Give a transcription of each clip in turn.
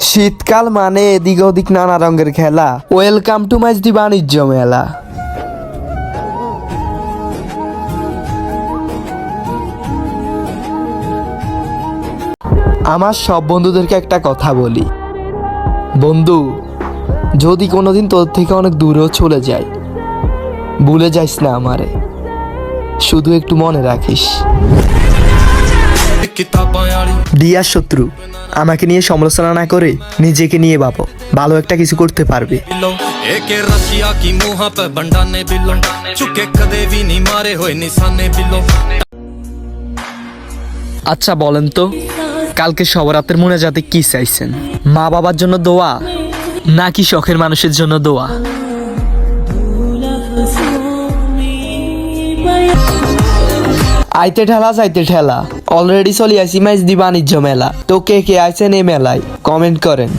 শীতকাল মানে এদিক ওদিক নানা রঙের খেলা। ওয়েলকাম টু মাইজদি বাণিজ্য মেলা। আমার সব বন্ধুদেরকে একটা কথা বলি, বন্ধু যদি কোনোদিন তোর থেকে অনেক দূরেও চলে যায়, ভুলে যাইস না আমারে, শুধু একটু মনে রাখিস। ডিয়ার শত্রু, আমাকে নিয়ে সমালোচনা না করে নিজেকে নিয়ে ভাবো, ভালো একটা কিছু করতে পারবে। আচ্ছা বলেন তো, কালকে সবরাতের মোনাজাতে কি চাইছেন? মা বাবার জন্য দোয়া নাকি শখের মানুষের জন্য দোয়া? আইতে ঠেলা যাইতে ঠেলা, অলরেডি চলি আসি মাইজদি বাণিজ্য মেলা। তো কে কে আইছেন এই মেলায় কমেন্ট করেন।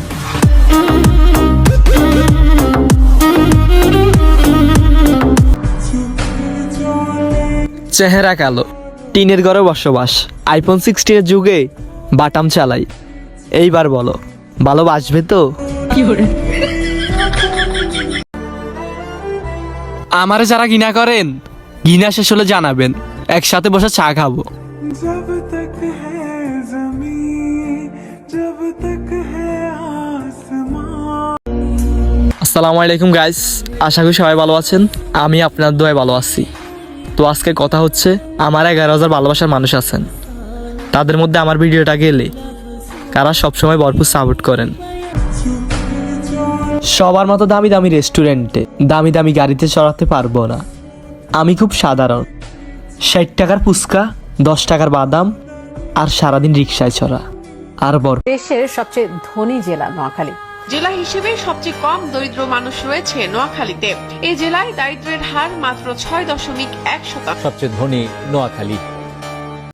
চেহারা কালো, টিনের ঘরে বসবাস, আইফোন 16 এর যুগে বাটাম চালাই। এইবার বলো, ভালোবাসবে তো? আমারে যারা ঘৃণা করেন, ঘৃণা শেষ হলে জানাবেন, একসাথে বসে চা খাবো। আসসালামু আলাইকুম গাইস, আশা করি সবাই ভালো আছেন। আমি আপনার দোয়ায় ভালো আছি। তো আজকের কথা হচ্ছে, আমার 11,000 ভালোবাসার মানুষ আছেন, তাদের মধ্যে আমার ভিডিওটা গেলে কারা সবসময় ভরপুর সাপোর্ট করেন। সবার মতো দামি দামি রেস্টুরেন্টে, দামি দামি গাড়িতে চড়াতে পারবো না। আমি খুব সাধারণ, 60 টাকার ফুচকা, 10 টাকার বাদাম, আর সারাদিন রিক্সায় চড়া। আর দেশের সবচেয়ে ধনী জেলা নোয়াখালী। জেলা হিসেবে সবচেয়ে কম দরিদ্র মানুষ রয়েছে নোয়াখালীতে। এই জেলায় দারিদ্র্যের হার মাত্র 6.1%। সবচেয়ে ধনী নোয়াখালী।